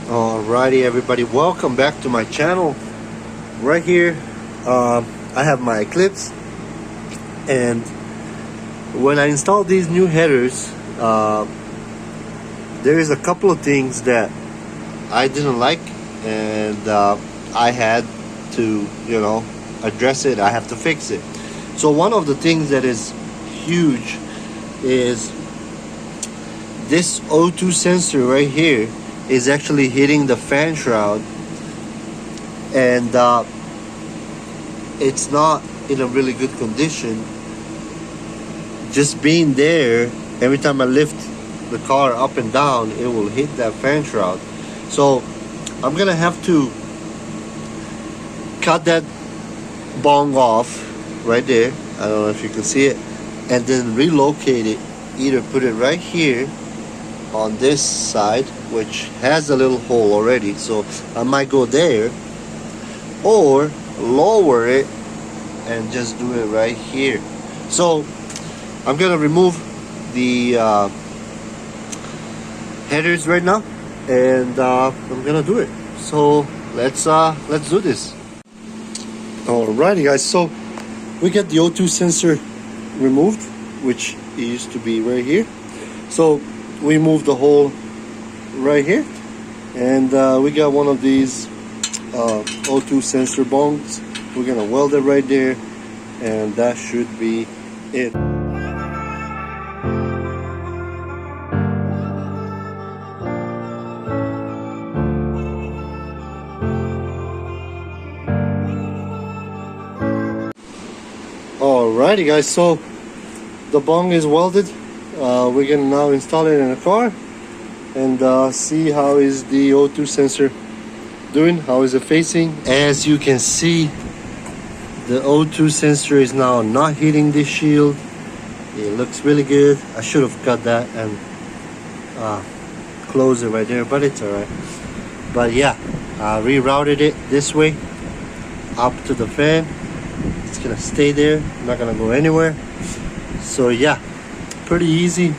Alrighty everybody, welcome back to my channel. Right here I have my Eclipse, and when I installed these new headers, there is a couple of things that I didn't like, and I had to, address it. I have to fix it. So one of the things that is huge is this O2 sensor right here is actually hitting the fan shroud, and it's not in a really good condition. Just being there, every time I lift the car up and down, it will hit that fan shroud. So I'm gonna have to cut that bung off right there. I don't know if you can see it, and then relocate it. Either put it right here on this side, which has a little hole already, so I might go there, or lower it and just do it right here. So I'm gonna remove the headers right now, and I'm gonna do it. So let's do this. Alrighty guys, so we get the O2 sensor removed, which used to be right here. So we moved the hole right here, and we got one of these O2 sensor bungs. We're gonna weld it right there, and that should be it. Alrighty guys, so the bung is welded. We're gonna now install it in the car and see how is the O2 sensor doing, how is it facing. As you can see, the O2 sensor is now not hitting the shield. It looks really good. I should have cut that and closed it right there, but it's alright. But yeah, I rerouted it this way up to the fan. It's gonna stay there, not gonna go anywhere. So yeah, pretty easy.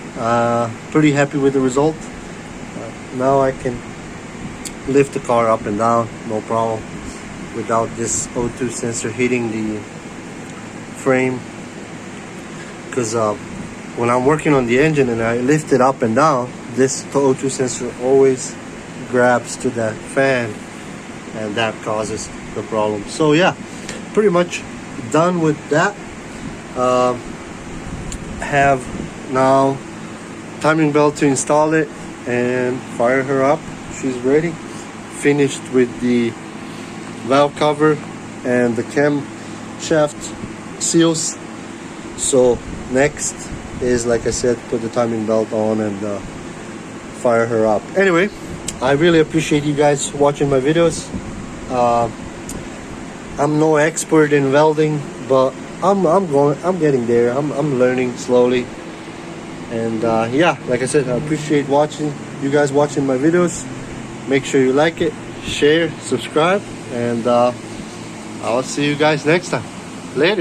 Pretty happy with the result. Now I can lift the car up and down, no problem, without this O2 sensor hitting the frame. Because when I'm working on the engine and I lift it up and down, this O2 sensor always grabs to that fan, and that causes the problem. So yeah, pretty much done with that. Have now timing belt to install it and fire her up. She's ready. Finished with the valve cover and the cam shaft seals. So next is, like I said, put the timing belt on and fire her up. Anyway, I really appreciate you guys watching my videos. I'm no expert in welding, but I'm getting there. I'm learning slowly. And yeah, like I said, I appreciate you guys watching my videos. Make sure you like it, share, subscribe, and I'll see you guys next time. Later.